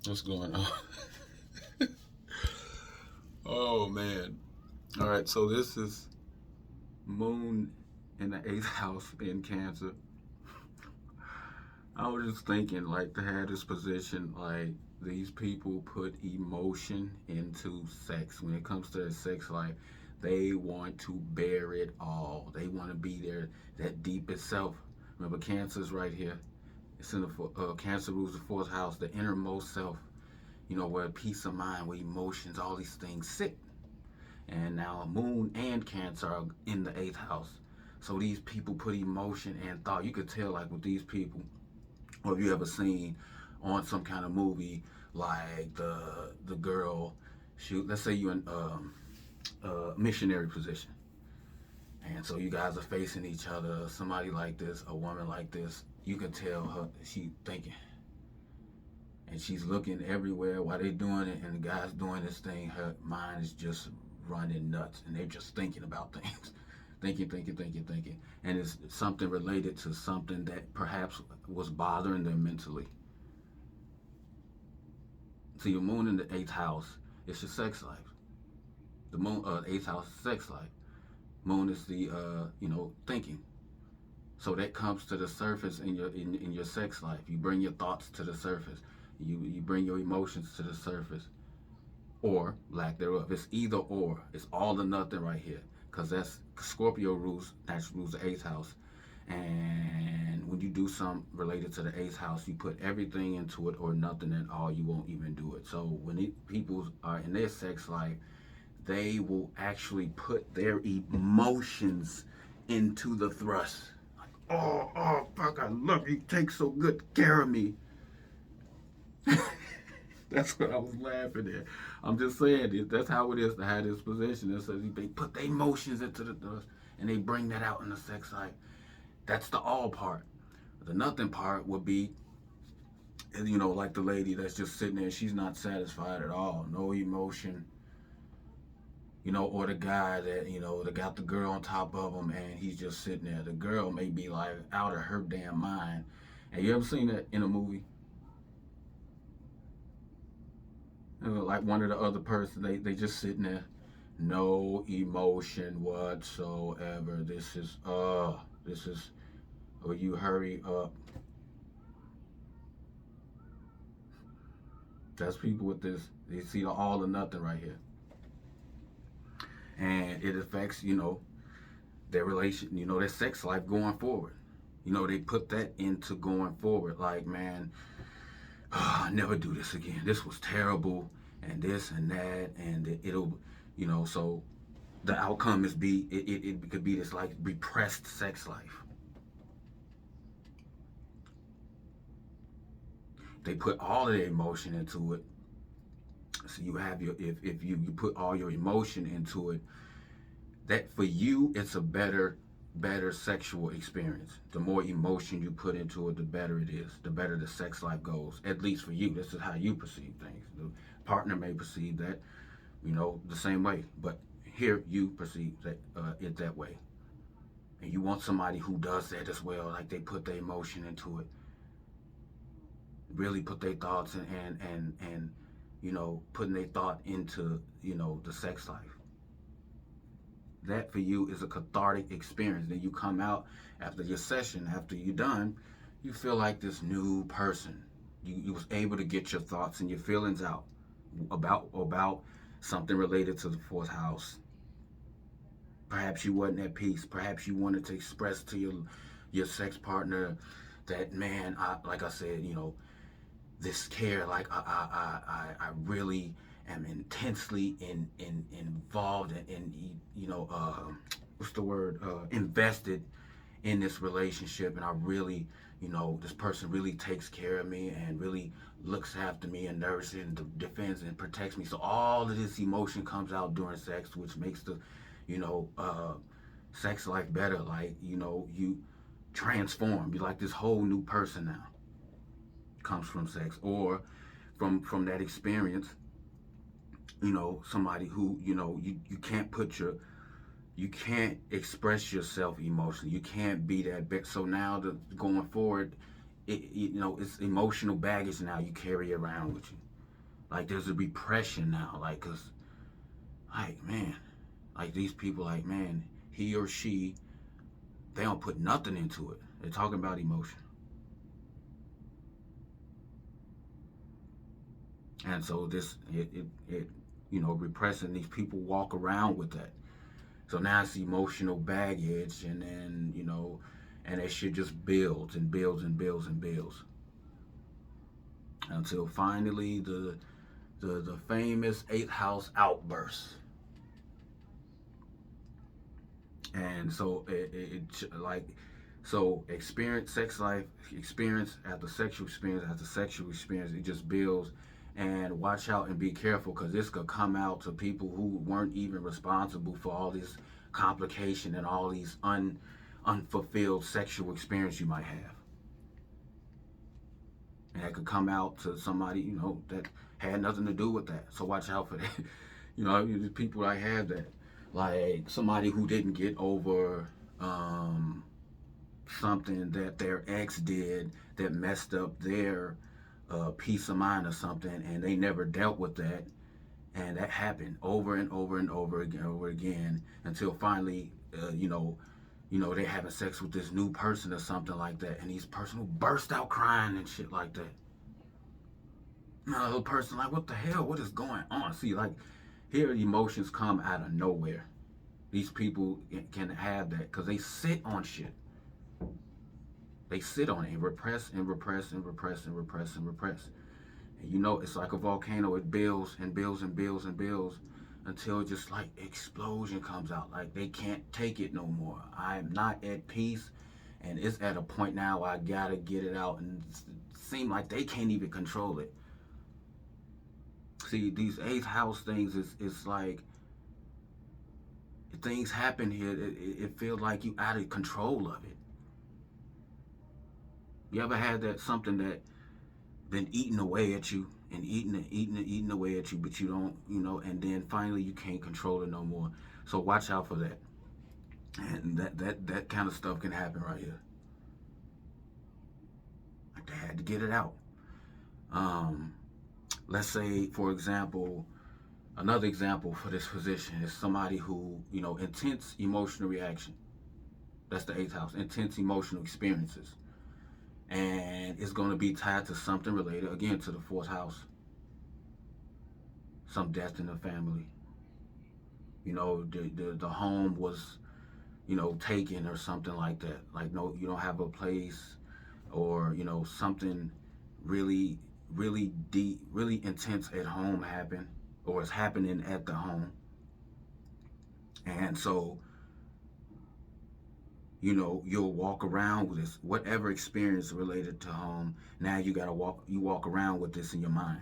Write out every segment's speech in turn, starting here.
What's going on? Oh man. All right, so this is Moon in the eighth house in Cancer. I was just thinking, like, to have this position, like, these people put emotion into sex. When it comes to their sex life, they want to bear it all. They want to be there, that deepest self. Remember, Cancer's right here. It's in the Cancer rules the fourth house, the innermost self. Where peace of mind, where emotions, all these things sit. And now Moon and Cancer are in the eighth house. So these people put emotion and thought. You could tell, like, with these people, or if you ever seen on some kind of movie, like the girl, shoot, let's say you're in a missionary position, and so you guys are facing each other. Somebody like this, a woman like this, you can tell her she thinking, and she's looking everywhere while they're doing it, and the guy's doing this thing. Her mind is just running nuts, and they're just thinking about things, thinking, and it's something related to something that perhaps was bothering them mentally. So your moon in the eighth house is your sex life. The moon, eighth house is sex life. Moon is the thinking. So that comes to the surface in your sex life. You bring your thoughts to the surface. You bring your emotions to the surface, or lack thereof. It's either or. It's all or nothing right here, because that's Scorpio rules. Naturally rules the eighth house, and when you do something related to the eighth house, you put everything into it or nothing at all. You won't even do it. So when people are in their sex life, they will actually put their emotions into the thrust. Like, oh, fuck, I love you. Take so good care of me. That's what I was laughing at. I'm just saying that's how it is to have this position. It says they put their emotions into the thrust and they bring that out in the sex life. That's the all part. The nothing part would be, like the lady that's just sitting there, she's not satisfied at all. No emotion, or the guy that got the girl on top of him and he's just sitting there. The girl may be like out of her damn mind. And you ever seen that in a movie? Like one of the other person, they just sitting there, no emotion whatsoever. This is, will you hurry up? That's people with this. You see the all or nothing right here, and it affects their relation, their sex life going forward. They put that into going forward. Like, man, I never do this again. This was terrible, and this and that, and it'll, so the outcome is it could be this like repressed sex life. They put all of their emotion into it. So you have your if you put all your emotion into it, that for you it's a better sexual experience. The more emotion you put into it, the better it is. The better the sex life goes. At least for you, this is how you perceive things. The partner may perceive that, the same way, but here you perceive it that way, and you want somebody who does that as well. Like they put their emotion into it, really put their thoughts and putting their thought into the sex life. That for you is a cathartic experience. Then you come out after your session, after you're done, you feel like this new person. You was able to get your thoughts and your feelings out about something related to the fourth house. Perhaps you wasn't at peace. Perhaps you wanted to express to your sex partner that, man, like I said, this care, like I really am intensely involved and what's the word, invested in this relationship, and I really, this person really takes care of me and really looks after me and nurses and defends and protects me. So all of this emotion comes out during sex, which makes the you know uh sex life better. Like, you transform. You're like this whole new person now. Comes from sex, or from that experience. Somebody who you can't you can't express yourself emotionally. You can't be that big. So now going forward, it's emotional baggage now you carry around with you. Like there's a repression now, like, cause, like, man, like these people, like, man, he or she, they don't put nothing into it. They're talking about emotion, and so this, repressing. These people walk around with that. So now it's emotional baggage, and then and that shit just builds and builds and builds and builds until finally the famous eighth house outbursts. And so like, so experience, sex life experience after sexual experience after sexual experience, it just builds. And watch out and be careful, because this could come out to people who weren't even responsible for all this complication and all these unfulfilled sexual experience you might have. And that could come out to somebody, that had nothing to do with that. So watch out for that. There's people I have that, like somebody who didn't get over something that their ex did that messed up their peace of mind or something, and they never dealt with that, and that happened over and over and over again until finally, they're having sex with this new person or something like that, and these person will burst out crying and shit like that. Another person like, what the hell? What is going on? See, like, here emotions come out of nowhere. These people can have that because they sit on shit. They sit on it and repress and repress and repress and repress and repress. And it's like a volcano. It builds and builds and builds and builds until just like explosion comes out. Like they can't take it no more. I'm not at peace, and it's at a point now where I gotta get it out, and it seems like they can't even control it. See, these eighth house things is like things happen here. It feels like you out of control of it. You ever had that something that been eating away at you and eating and eating and eating away at you, but you don't, and then finally you can't control it no more. So watch out for that. And that kind of stuff can happen right here. Like they had to get it out. Um, let's say, for example, another example for this position is somebody who, intense emotional reaction. That's the eighth house, intense emotional experiences. And it's going to be tied to something related, again, to the fourth house. Some death in the family. The home was, taken or something like that. Like, no, you don't have a place, or, something really, really deep, really intense at home happened, or is happening at the home. And so, you'll walk around with this, whatever experience related to home. Now you walk around with this in your mind.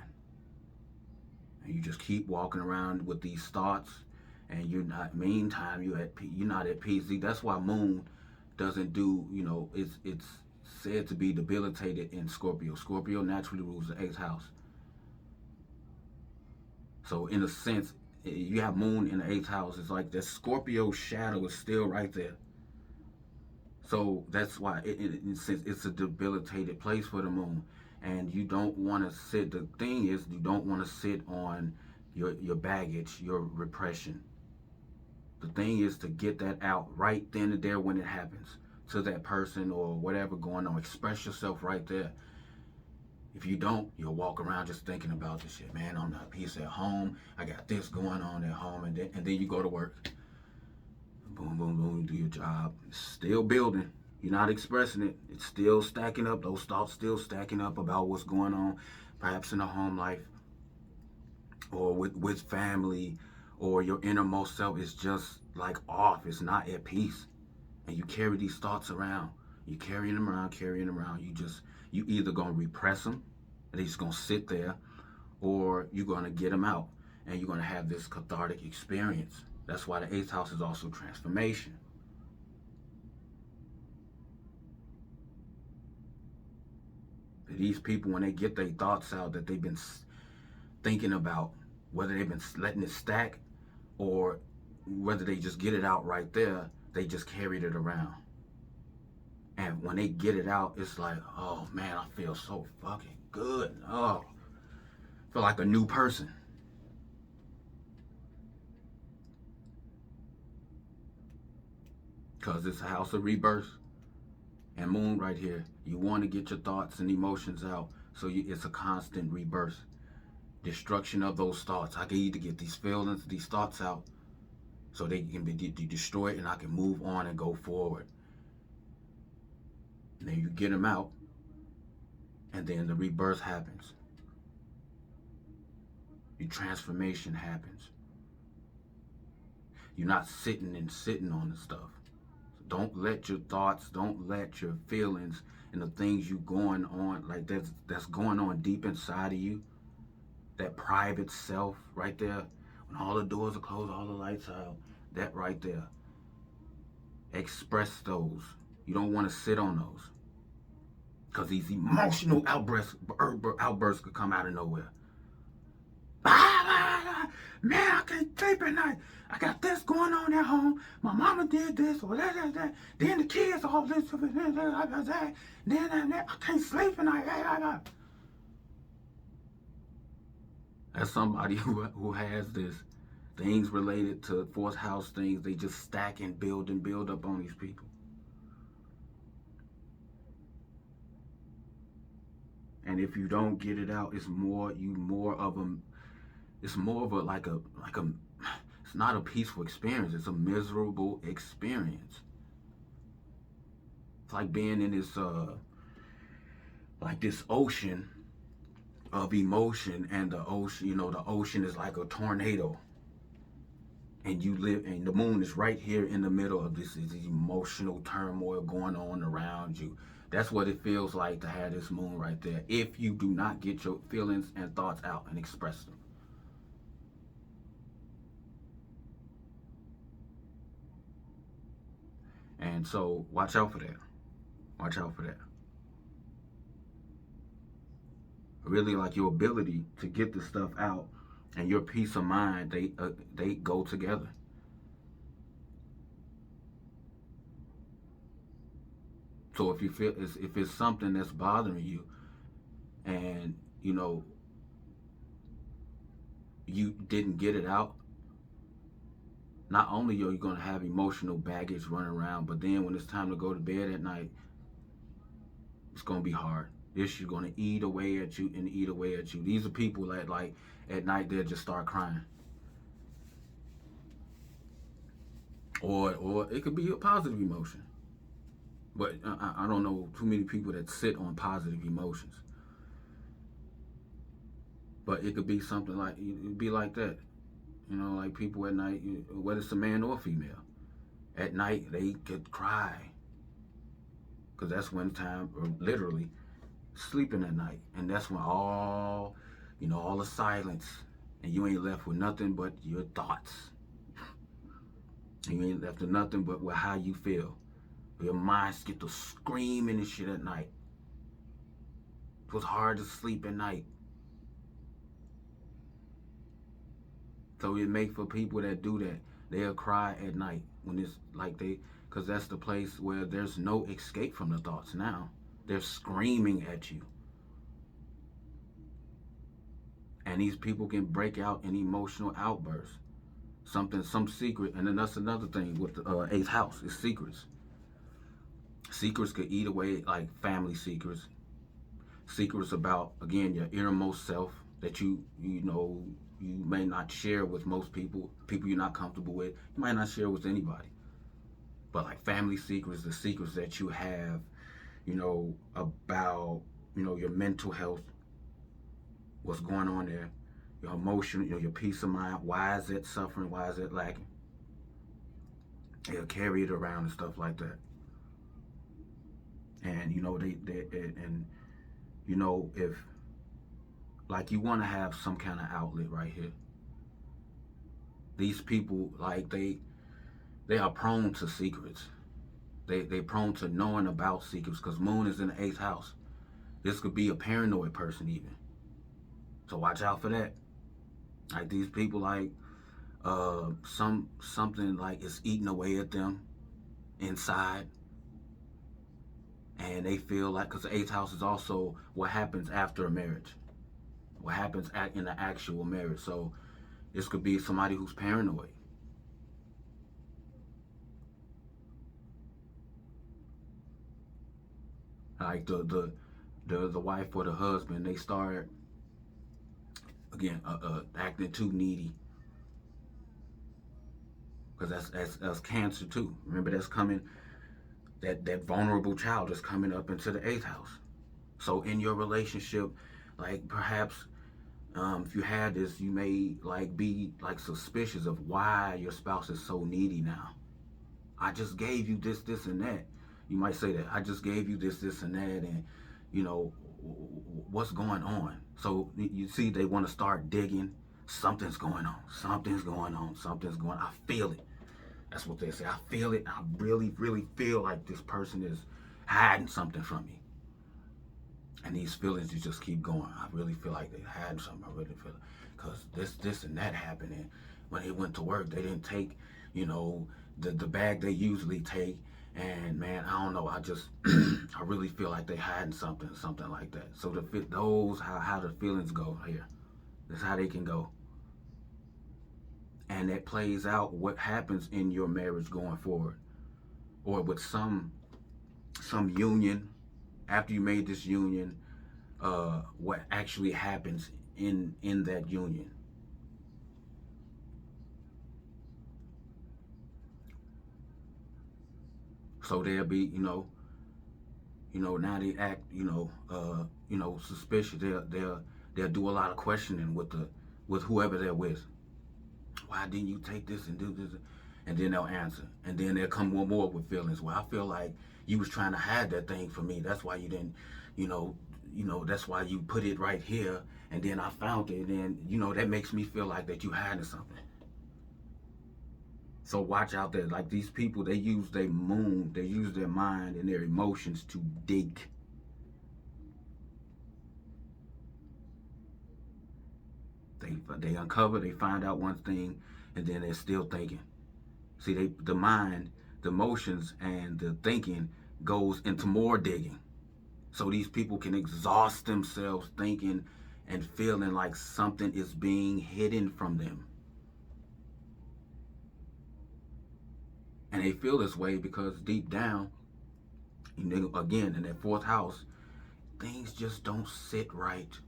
And you just keep walking around with these thoughts, and meantime, you're not at peace. See, that's why moon doesn't do, it's said to be debilitated in Scorpio. Scorpio naturally rules the eighth house. So in a sense, you have moon in the eighth house. It's like the Scorpio shadow is still right there. So that's why it's a debilitated place for the moon. And you don't want to sit, the thing is, you don't want to sit on your baggage, your repression. The thing is to get that out right then and there when it happens to that person or whatever going on. Express yourself right there. If you don't, you'll walk around just thinking about this shit. Man, I'm not at peace at home. I got this going on at home, and then you go to work. Boom, boom, boom, do your job. It's still building. You're not expressing it. It's still stacking up. Those thoughts still stacking up about what's going on, perhaps in a home life or with family, or your innermost self is just like off. It's not at peace. And you carry these thoughts around. You carrying them around, carrying them around. You either gonna repress them, and they just gonna sit there, or you're gonna get them out, and you're gonna have this cathartic experience. That's why the eighth house is also transformation. These people, when they get their thoughts out that they've been thinking about, whether they've been letting it stack or whether they just get it out right there, they just carried it around. And when they get it out, it's like, oh man, I feel so fucking good. Oh, feel like a new person. Because it's a house of rebirth. And moon right here, you want to get your thoughts and emotions out. So it's a constant rebirth. Destruction of those thoughts. I can either get these feelings, these thoughts out, so they can be destroyed and I can move on and go forward. And then you get them out, and then the rebirth happens. Your transformation happens. You're not sitting on the stuff. So don't let your thoughts, don't let your feelings and the things you going on, like that's going on deep inside of you, that private self right there, when all the doors are closed, all the lights are out, that right there. Express those. You don't want to sit on those. Because these emotional outbursts could come out of nowhere. Man, I can't sleep at night. I got this going on at home. My mama did this or that. Then the kids, all this, then I can't sleep at night. As somebody who has this, things related to fourth house things, they just stack and build up on these people. And if you don't get it out, it's more of a it's not a peaceful experience. It's a miserable experience. It's like being in this this ocean of emotion, and the ocean is like a tornado. And you live, and the moon is right here in the middle of this emotional turmoil going on around you. That's what it feels like to have this moon right there, if you do not get your feelings and thoughts out and express them. And so watch out for that. Watch out for that. Really, like your ability to get the stuff out and your peace of mind, they go together. So if you feel if it's something that's bothering you, and you didn't get it out, not only are you going to have emotional baggage running around, but then when it's time to go to bed at night, it's going to be hard. This is going to eat away at you and eat away at you. These are people that, like, at night they'll just start crying. Or it could be a positive emotion. But I don't know too many people that sit on positive emotions. But it could be something like, it'd be like that. Like people at night, whether it's a man or female, at night they could cry. Because that's when time, or literally, sleeping at night. And that's when all the silence, and you ain't left with nothing but your thoughts. You ain't left with nothing but with how you feel. Your minds get to screaming and shit at night. It was hard to sleep at night. So it make for people that do that, they'll cry at night when it's like because that's the place where there's no escape from the thoughts now. They're screaming at you. And these people can break out in emotional outbursts. Some secret, and then that's another thing with the 8th house, is secrets. Secrets could eat away, like family secrets. Secrets about, again, your innermost self that you may not share with most people you're not comfortable with. You might not share with anybody. But like family secrets, the secrets that you have, about, your mental health, what's going on there, your emotion, your peace of mind. Why is it suffering? Why is it lacking? They'll carry it around and stuff like that. And if like you want to have some kind of outlet right here. These people, like they are prone to secrets. They prone to knowing about secrets because moon is in the 8th house. This could be a paranoid person even. So watch out for that. Like these people, like something like it's eating away at them inside. And they feel like, because the 8th house is also what happens after a marriage. what happens in the actual marriage. So this could be somebody who's paranoid. Like the wife or the husband, they start again acting too needy, because that's cancer too. Remember, that's coming, that vulnerable child is coming up into the eighth house. So in your relationship, like perhaps if you had this, you may like be like suspicious of why your spouse is so needy now. I just gave you this, and that. You might say that I just gave you this, and that, and you know what's going on. So you see, they want to start digging. Something's going on. Something's going on. Something's going on. I feel it. That's what they say. I feel it. I really, really feel like this person is hiding something from me. And these feelings, you just keep going. I really feel like they're hiding something. I really feel it. Because this, and that happened. And when they went to work, they didn't take, the bag they usually take. And man, I don't know. I just, I really feel like they hiding something like that. So to fit those, how the feelings go here. That's how they can go. And that plays out what happens in your marriage going forward, or with some union. After you made this union, what actually happens in that union. So they'll be, now they act, suspicious. They'll do a lot of questioning with whoever they're with. Why didn't you take this and do this? And then they'll answer, and then they'll come one more with feelings. Well, I feel like you was trying to hide that thing from me. That's why you didn't, you know, that's why you put it right here, and then I found it, and that makes me feel like that you hiding something. So watch out there. Like these people, they use their they use their mind and their emotions to dig. They uncover, they find out one thing, and then they're still thinking. See, the mind, the emotions, and the thinking goes into more digging. So these people can exhaust themselves thinking and feeling like something is being hidden from them. And they feel this way because deep down, again, in that fourth house, things just don't sit right.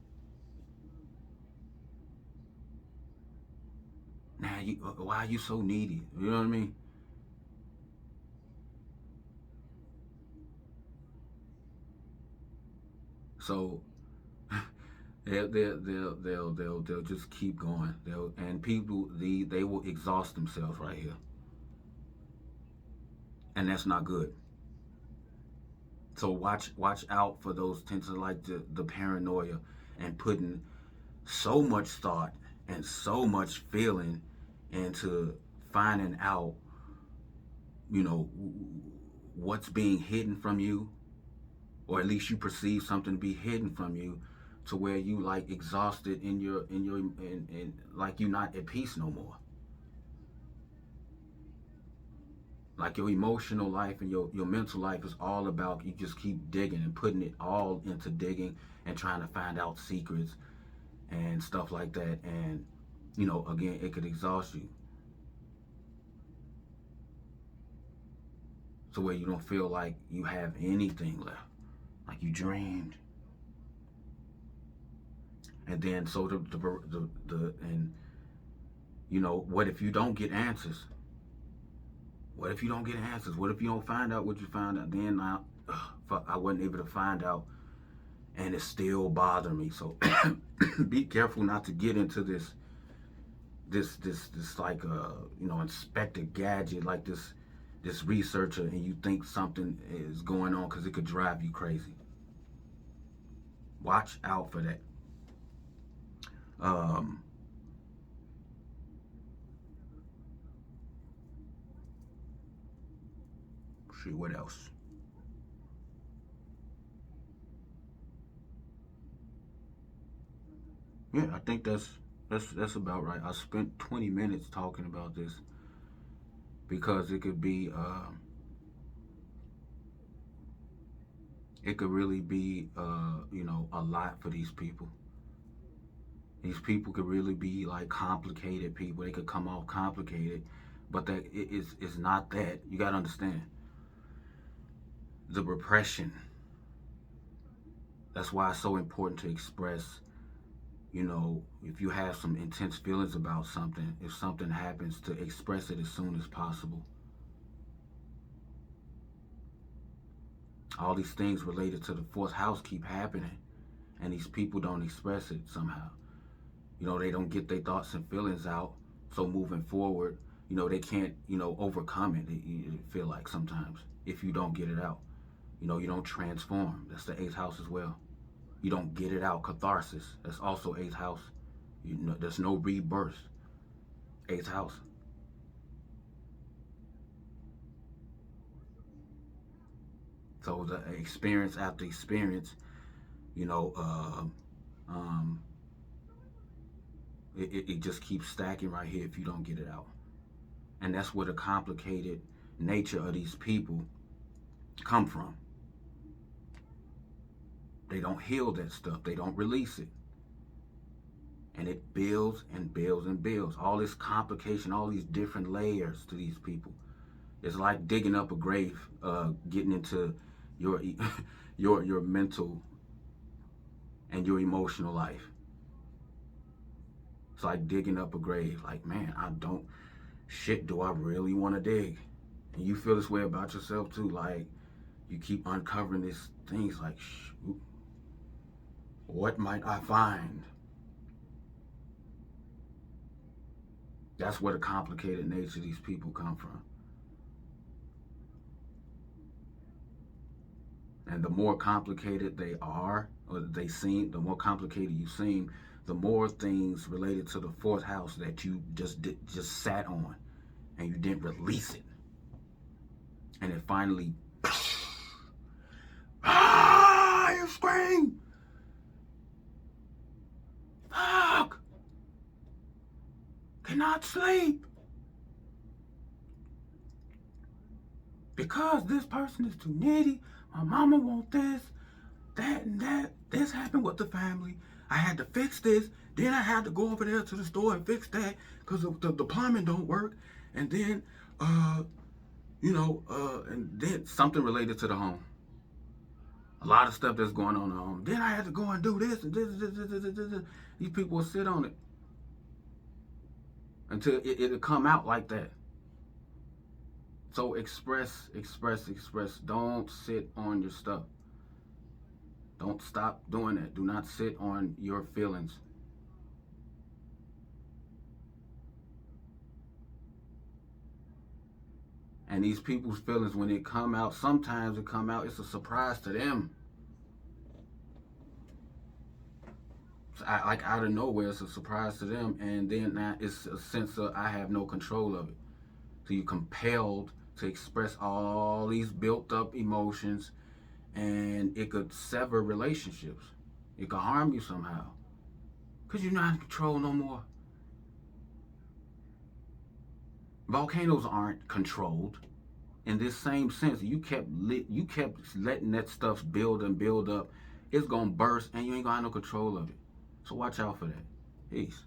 Now, why are you so needy? You know what I mean? So they'll just keep going. And people, they will exhaust themselves right here, and that's not good. So watch out for those tensions, like the paranoia, and putting so much thought and so much feeling into finding out, you know, what's being hidden from you, or at least you perceive something to be hidden from you, to where you like exhausted in like you're not at peace no more. Like your emotional life and your mental life is all about, you just keep digging and putting it all into digging and trying to find out secrets and stuff like that. And again, it could exhaust you to where you don't feel like you have anything left, like you dreamed. And then so the and what if you don't get answers? What if you don't get answers? What if you don't find out what you found out? Then I wasn't able to find out, and it still bothered me. So be careful not to get into this like Inspector Gadget, like this researcher, and you think something is going on, because it could drive you crazy. Watch out for that. Um, see what else. Yeah, I think that's about right. I spent 20 minutes talking about this because it could really be a lot for these people. These people could really be like complicated people. They could come off complicated, but it's not that. You got to understand the repression. That's why it's so important to express. You know, if you have some intense feelings about something, if something happens, to express it as soon as possible. All these things related to the fourth house keep happening, and these people don't express it somehow. You know, they don't get their thoughts and feelings out. So moving forward, you know, they can't, you know, overcome it. You feel like sometimes if you don't get it out, you know, you don't transform. That's the eighth house as well. You don't get it out. Catharsis. That's also eighth house. You know, there's no rebirth. Eighth house. So the experience after experience, you know, it just keeps stacking right here if you don't get it out. And that's where the complicated nature of these people come from. They don't heal that stuff. They don't release it. And it builds and builds and builds. All this complication, all these different layers to these people. It's like digging up a grave, getting into your your mental and your emotional life. It's like digging up a grave. Like, man, do I really want to dig? And you feel this way about yourself too. Like, you keep uncovering these things like, shoot, what might I find? That's where the complicated nature of these people come from. And the more complicated they are, or they seem, the more complicated you seem, the more things related to the fourth house that you just sat on and you didn't release it. And it finally, you scream. Fuck. Cannot sleep. Because this person is too needy. My mama wants this, that, and that. This happened with the family. I had to fix this. Then I had to go over there to the store and fix that because the plumbing don't work. And then, and then something related to the home. A lot of stuff that's going on in the home. Then I had to go and do this and this. These people will sit on it until it'll come out like that. So express. Don't sit on your stuff. Don't stop doing that. Do not sit on your feelings. And these people's feelings, when they come out, sometimes it come out, it's a surprise to them. Like out of nowhere, it's a surprise to them. And then now it's a sense of, I have no control of it. So you're compelled to express all these built up emotions, and it could sever relationships. It could harm you somehow because you're not in control no more. Volcanoes aren't controlled. In this same sense, you kept letting that stuff build and build up. It's gonna burst, and you ain't gonna have no control of it. So watch out for that. Peace.